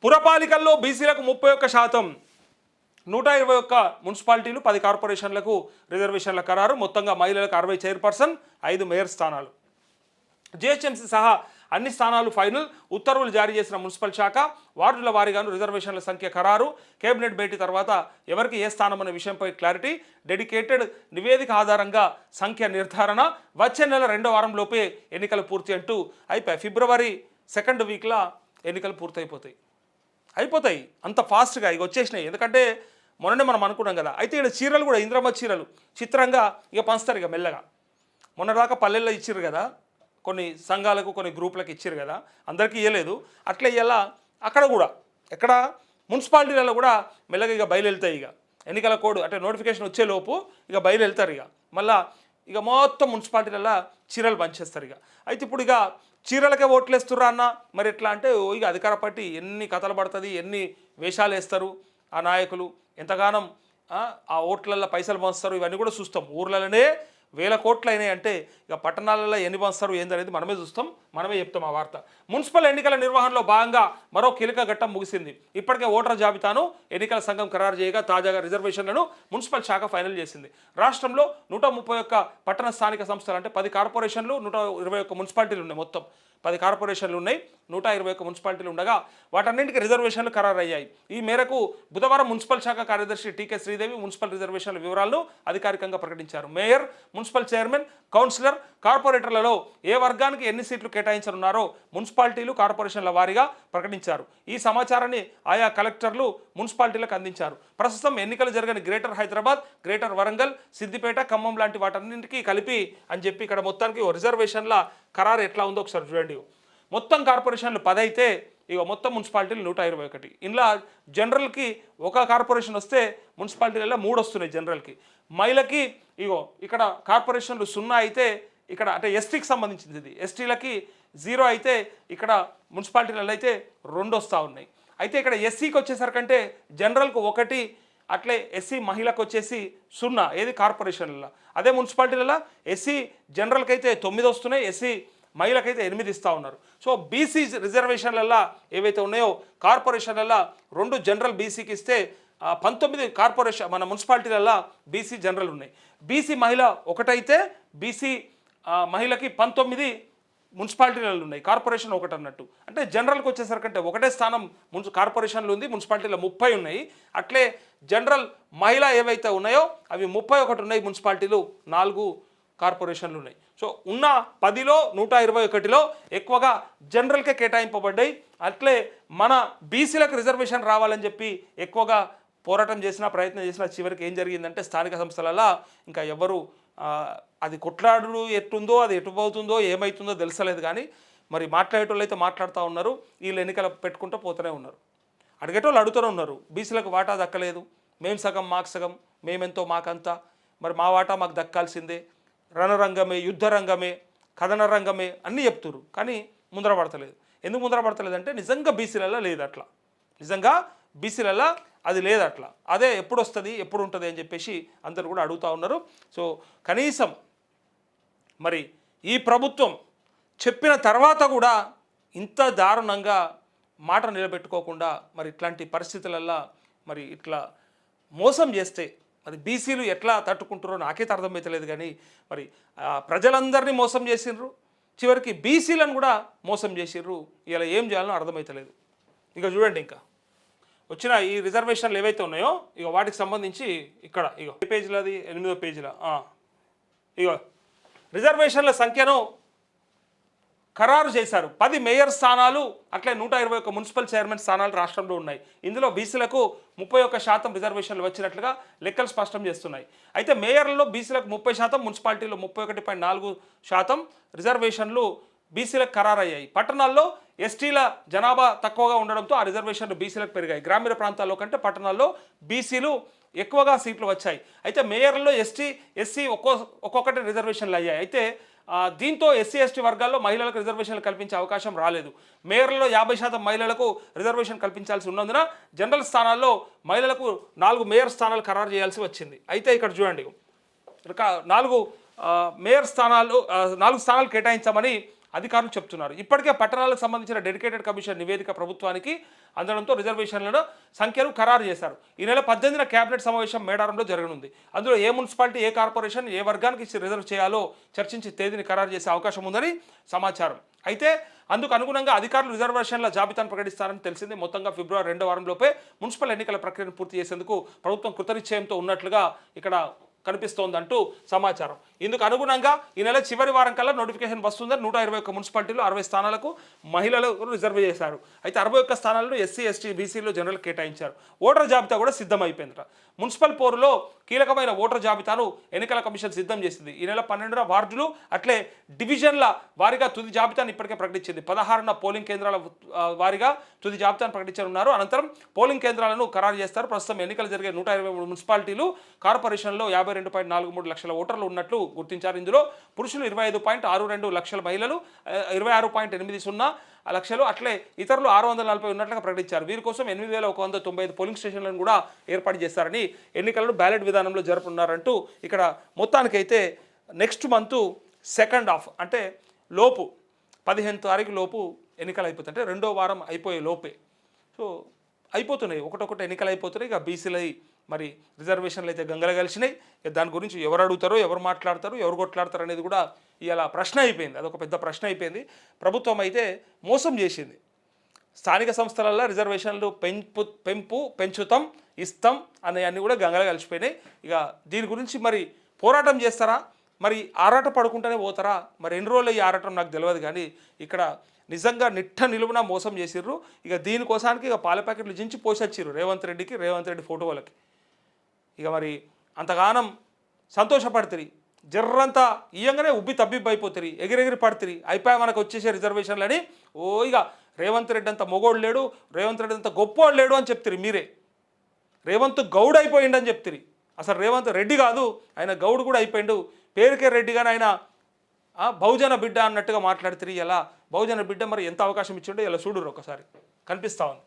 పురపాలికల్లో బీసీలకు 31%, 121 మున్సిపాలిటీలు, 10 కార్పొరేషన్లకు రిజర్వేషన్ల ఖరారు. మొత్తంగా మహిళలకు 60 చైర్పర్సన్, 5 మేయర్ స్థానాలు. జిహెచ్ఎంసీ సహా అన్ని స్థానాలు ఫైనల్. ఉత్తర్వులు జారీ చేసిన మున్సిపల్ శాఖ. వార్డుల వారీగాను రిజర్వేషన్ల సంఖ్య ఖరారు. కేబినెట్ భేటీ తర్వాత ఎవరికి ఏ స్థానం అనే విషయంపై క్లారిటీ. డెడికేటెడ్ నివేదిక ఆధారంగా సంఖ్య నిర్ధారణ. వచ్చే నెల 2వ వారంలోపే ఎన్నికలు పూర్తి అంటూ అయిపోయాయి. ఫిబ్రవరి 2nd వీక్లో ఎన్నికలు అయిపోతాయి అంత ఫాస్ట్గా ఇక వచ్చేసినాయి. ఎందుకంటే మొన్ననే మనం అనుకున్నాం కదా. అయితే ఇక్కడ చీరలు కూడా ఇంద్రమ్మ చీరలు చిత్రంగా ఇక పంచుతారు ఇక మెల్లగా. మొన్నదాకా పల్లెల్లో ఇచ్చిర్రు కదా, కొన్ని సంఘాలకు కొన్ని గ్రూపులకు ఇచ్చారు కదా, అందరికీ ఇవ్వలేదు. అట్లా ఇలా అక్కడ కూడా ఎక్కడ మున్సిపాలిటీలలో కూడా మెల్లగా ఇక బయలుదేరుతాయి. ఇక ఎన్నికల కోడ్ అంటే నోటిఫికేషన్ వచ్చేలోపు ఇక బయలుదేరుతారు. ఇక మళ్ళీ ఇక మొత్తం మున్సిపాలిటీలలో చీరలు పంచేస్తారు. ఇక అయితే ఇప్పుడు ఇక చీరలకే ఓట్లేస్తుర్రా అన్న, మరి ఎట్లా అంటే ఇక అధికార పార్టీ ఎన్ని కథలు పడుతుంది, ఎన్ని వేషాలు వేస్తారు ఆ నాయకులు, ఎంతగానం ఆ ఓట్లల్లో పైసలు పంచుతారు, ఇవన్నీ కూడా చూస్తాం. ఊర్లలోనే 1000 కోట్లు అయినాయి అంటే ఇక పట్టణాలలో ఎన్ని పంచుతారు ఏందనేది మనమే చూస్తాం, మనమే చెప్తాం ఆ వార్త. మున్సిపల్ ఎన్నికల నిర్వహణలో భాగంగా మరో కీలక ఘట్టం ముగిసింది. ఇప్పటికే ఓటర్ల జాబితాను ఎన్నికల సంఘం ఖరారు చేయగా తాజాగా రిజర్వేషన్లను మున్సిపల్ శాఖ ఫైనల్ చేసింది. రాష్ట్రంలో 131 పట్టణ స్థానిక సంస్థలు అంటే 10 కార్పొరేషన్లు, 121 మున్సిపాలిటీలు ఉన్నాయి. మొత్తం 10 కార్పొరేషన్లు ఉన్నాయి, 121 మున్సిపాలిటీలు ఉండగా వాటన్నింటికి రిజర్వేషన్లు ఖరారయ్యాయి. ఈ మేరకు బుధవారం మున్సిపల్ శాఖ కార్యదర్శి టీకే శ్రీదేవి మున్సిపల్ రిజర్వేషన్ల వివరాలను అధికారికంగా ప్రకటించారు. మేయర్, మున్సిపల్ చైర్మన్, కౌన్సిలర్, కార్పొరేటర్లలో ఏ వర్గానికి ఎన్ని సీట్లు కేటాయించనున్నారో మున్సిపాలిటీలు, కార్పొరేషన్ల వారీగా ప్రకటించారు. ఈ సమాచారాన్ని ఆయా కలెక్టర్లు మున్సిపాలిటీలకు అందించారు. ప్రస్తుతం ఎన్నికలు జరగని గ్రేటర్ హైదరాబాద్, గ్రేటర్ వరంగల్, సిద్దిపేట, ఖమ్మం లాంటి వాటన్నింటికీ కలిపి అని చెప్పి ఇక్కడ మొత్తానికి రిజర్వేషన్ల ఖరారు ఎట్లా ఉందో ఒకసారి చూడండి. మొత్తం కార్పొరేషన్లు 10 అయితే ఇక మొత్తం మున్సిపాలిటీలు 121. ఇందులో జనరల్కి ఒక కార్పొరేషన్ వస్తే మున్సిపాలిటీలలో 3 వస్తున్నాయి జనరల్కి. మహిళకి ఇగో ఇక్కడ కార్పొరేషన్లు 0 అయితే ఇక్కడ అంటే ఎస్టీకి సంబంధించింది ఇది. ఎస్టీలకి 0 అయితే ఇక్కడ మున్సిపాలిటీలలో అయితే 2 వస్తూ ఉన్నాయి. అయితే ఇక్కడ ఎస్సీకి వచ్చేసరికంటే జనరల్కు 1, అట్లే ఎస్సీ మహిళకు వచ్చేసి 0 ఏది కార్పొరేషన్లలో. అదే మున్సిపాలిటీలలో ఎస్సీ జనరల్కి అయితే 9 వస్తున్నాయి, ఎస్సీ మహిళకైతే 8 ఇస్తూ ఉన్నారు. సో బీసీ రిజర్వేషన్లలో ఏవైతే ఉన్నాయో కార్పొరేషన్లలో 2 జనరల్ బీసీకి ఇస్తే 19 కార్పొరేషన్ మన మున్సిపాలిటీలలో బీసీ జనరల్ ఉన్నాయి. బీసీ మహిళ 1 అయితే బీసీ మహిళకి 19 మున్సిపాలిటీలలో ఉన్నాయి, కార్పొరేషన్ 1 అన్నట్టు. అంటే జనరల్కి వచ్చేసరికంటే 1 స్థానం కార్పొరేషన్లు ఉంది, మున్సిపాలిటీలో 30 ఉన్నాయి. అట్లే జనరల్ మహిళ ఏవైతే ఉన్నాయో అవి 31 ఉన్నాయి, మున్సిపాలిటీలు 4 కార్పొరేషన్లు ఉన్నాయి. సో ఉన్న 10లో 121లో ఎక్కువగా జనరల్కే కేటాయింపబడ్డాయి. అట్లే మన బీసీలకు రిజర్వేషన్ రావాలని చెప్పి ఎక్కువగా పోరాటం చేసిన ప్రయత్నం చేసిన చివరికి ఏం జరిగిందంటే స్థానిక సంస్థలలో ఇంకా ఎవరు అది కొట్లాడు ఎట్టుందో అది ఎటుపోతుందో ఏమవుతుందో తెలుసలేదు. కానీ మరి మాట్లాడేటోళ్ళు అయితే మాట్లాడుతూ ఉన్నారు, వీళ్ళు ఎన్నికలు పెట్టుకుంటూ పోతూనే ఉన్నారు. అడిగేటోళ్ళు అడుగుతూనే ఉన్నారు, బీసీలకు వాటా దక్కలేదు, మేము సగం మాకు సగం, మేమెంతో మాకంతా, మరి మా వాటా మాకు దక్కాల్సిందే, రణరంగమే, యుద్ధ రంగమే, కథన రంగమే అన్నీ చెప్తున్నారు. కానీ ముందర పడతలేదు. ఎందుకు ముందర పడతలేదంటే నిజంగా బీసీలలో లేదు అట్లా, నిజంగా బీసీలలో అది లేదు అట్లా. అదే ఎప్పుడు వస్తుంది ఎప్పుడు ఉంటుంది అని చెప్పేసి అందరు కూడా అడుగుతూ ఉన్నారు. సో కనీసం మరి ఈ ప్రభుత్వం చెప్పిన తర్వాత కూడా ఇంత దారుణంగా మాట నిలబెట్టుకోకుండా మరి ఇట్లాంటి పరిస్థితులల్లో మరి ఇట్లా మోసం చేస్తే మరి బీసీలు ఎట్లా తట్టుకుంటారో నాకైతే అర్థమవుతలేదు. కానీ మరి ప్రజలందరినీ మోసం చేసిండ్రు, చివరికి బీసీలను కూడా మోసం చేసిండ్రు. ఇలా ఏం చేయాలో అర్థమవుతలేదు. ఇక చూడండి, ఇంకా వచ్చిన ఈ రిజర్వేషన్లు ఏవైతే ఉన్నాయో ఇక వాటికి సంబంధించి ఇక్కడ ఇగో ఏ పేజీలో అది 8వ పేజీలో ఇగో రిజర్వేషన్ల సంఖ్యను ఖరారు చేశారు. 10 మేయర్ స్థానాలు, అట్లే 121 మున్సిపల్ చైర్మన్ స్థానాలు రాష్ట్రంలో ఉన్నాయి. ఇందులో బీసీలకు 31% రిజర్వేషన్లు వచ్చినట్లుగా లెక్కలు స్పష్టం చేస్తున్నాయి. అయితే మేయర్లలో బీసీలకు 30%, మున్సిపాలిటీలో 31.4% రిజర్వేషన్లు బీసీలకు ఖరారయ్యాయి. పట్టణాల్లో ఎస్టీల జనాభా తక్కువగా ఉండడంతో ఆ రిజర్వేషన్లు బీసీలకు పెరిగాయి. గ్రామీణ ప్రాంతాల్లో కంటే పట్టణాల్లో బీసీలు ఎక్కువగా సీట్లు వచ్చాయి. అయితే మేయర్లలో ఎస్సీ ఒక్కొక్కటి రిజర్వేషన్లు అయ్యాయి. అయితే దీంతో ఎస్సీ ఎస్టీ వర్గాల్లో మహిళలకు రిజర్వేషన్లు కల్పించే అవకాశం రాలేదు. మేయర్లలో 50% మహిళలకు రిజర్వేషన్ కల్పించాల్సి ఉన్నందున జనరల్ స్థానాల్లో మహిళలకు 4 మేయర్ స్థానాలు ఖరారు చేయాల్సి వచ్చింది. అయితే ఇక్కడ చూడండి, 4 మేయర్ స్థానాలు 4 స్థానాలు కేటాయించామని అధికారులు చెప్తున్నారు. ఇప్పటికే పట్టణాలకు సంబంధించిన డెడికేటెడ్ కమిషన్ నివేదిక ప్రభుత్వానికి అందడంతో రిజర్వేషన్లను సంఖ్యను ఖరారు చేశారు. ఈ నెల 18న కేబినెట్ సమావేశం మేడారంలో జరగనుంది. అందులో ఏ మున్సిపాలిటీ, ఏ కార్పొరేషన్, ఏ వర్గానికి రిజర్వ్ చేయాలో చర్చించి తేదీని ఖరారు చేసే అవకాశం ఉందని సమాచారం. అయితే అందుకు అనుగుణంగా అధికారులు రిజర్వేషన్ల జాబితాను ప్రకటిస్తారని తెలిసింది. మొత్తంగా ఫిబ్రవరి 2వ వారంలోపే మున్సిపల్ ఎన్నికల ప్రక్రియను పూర్తి చేసేందుకు ప్రభుత్వం కృతనిశ్చయంతో ఉన్నట్లుగా ఇక్కడ కనిపిస్తోందంటూ సమాచారం. ఇందుకు అనుగుణంగా ఈ నెల చివరి వారం కల్లా నోటిఫికేషన్ వస్తుందని 121 మున్సిపాలిటీలు 60 స్థానాలకు మహిళలకు రిజర్వ్ చేశారు. అయితే 61 స్థానాలను ఎస్సీ, ఎస్టీ, బీసీలో జనరల్ కేటాయించారు. ఓటర్ జాబితా కూడా సిద్ధమైపోయిందట. మున్సిపల్ పోరులో కీలకమైన ఓటర్ జాబితాను ఎన్నికల కమిషన్ సిద్ధం చేసింది. ఈ నెల 12న వార్డులు అట్లే డివిజన్ల వారీగా తుది జాబితాను ఇప్పటికే ప్రకటించింది. 16న పోలింగ్ కేంద్రాల వారీగా తుది జాబితాను ప్రకటించనున్నారు. అనంతరం పోలింగ్ కేంద్రాలను ఖరారు చేస్తారు. ప్రస్తుతం ఎన్నికలు జరిగే 123 మున్సిపాలిటీలు, కార్పొరేషన్లో 52.43 లక్షల ఓటర్లు ఉన్నట్లు గుర్తించారు. ఇందులో పురుషులు 25.62 లక్షల, మహిళలు 26.80 లక్షలు, అట్లే ఇతరులు 640 ఉన్నట్లుగా ప్రకటించారు. వీరి కోసం 8195 పోలింగ్ స్టేషన్లను కూడా ఏర్పాటు చేస్తారని, ఎన్నికలను బ్యాలెట్ విధానంలో జరుపుతున్నారంటూ ఇక్కడ మొత్తానికైతే నెక్స్ట్ మంత్ సెకండ్ హాఫ్ అంటే లోపు 15 తారీఖు లోపు ఎన్నికలు అయిపోతాయి. అంటే 2వ వారం అయిపోయే లోపే సో అయిపోతున్నాయి, ఒకటొకటి ఎన్నికలు అయిపోతున్నాయి. ఇక బీసీలై మరి రిజర్వేషన్లు అయితే గంగల కలిసినాయి. దాని గురించి ఎవరు అడుగుతారో, ఎవరు మాట్లాడతారు, ఎవరు కొట్లాడతారు అనేది కూడా ఇలా ప్రశ్న అయిపోయింది. అదొక పెద్ద ప్రశ్న అయిపోయింది. ప్రభుత్వం అయితే మోసం చేసింది. స్థానిక సంస్థలలో రిజర్వేషన్లు పెంచుతాం, ఇస్తాం అనేవన్నీ కూడా గంగల కలిసిపోయినాయి. ఇక దీని గురించి మరి పోరాటం చేస్తారా, మరి ఆరాట పడుకుంటూనే పోతారా, మరి ఎన్ని రోజులు ఈ ఆరాటం నాకు తెలియదు. కానీ ఇక్కడ నిజంగా నిలువున మోసం చేసిర్రు. ఇక దీనికోసానికి ఇక పాల ప్యాకెట్లు జించి పోసొచ్చిర్రు రేవంత్ రెడ్డి ఫోటో వాళ్ళకి. ఇక మరి అంతగానం సంతోషపడుతుంది, జర్రంతా ఇయ్యంగానే ఉబ్బి తబ్బిబ్బి అయిపోతుంది, ఎగిరెగిరి పడుతుంది, అయిపోయా మనకు వచ్చేసే రిజర్వేషన్లని. ఇక రేవంత్ రెడ్డి అంత మొగోడు లేడు, రేవంత్ రెడ్డి అంత గొప్పవాడు లేడు అని చెప్తారు మీరే. రేవంత్ గౌడ్ అయిపోయిండని చెప్తారు. అసలు రేవంత్ రెడ్డి కాదు, ఆయన గౌడ్ కూడా అయిపోయిండు. పేరుకే రెడ్డి కానీ ఆయన బహుజన బిడ్డ అన్నట్టుగా మాట్లాడుతుంది. ఇలా బహుజన బిడ్డ మరి ఎంత అవకాశం ఇచ్చిండో ఇలా చూడురు ఒకసారి కనిపిస్తూ ఉంది.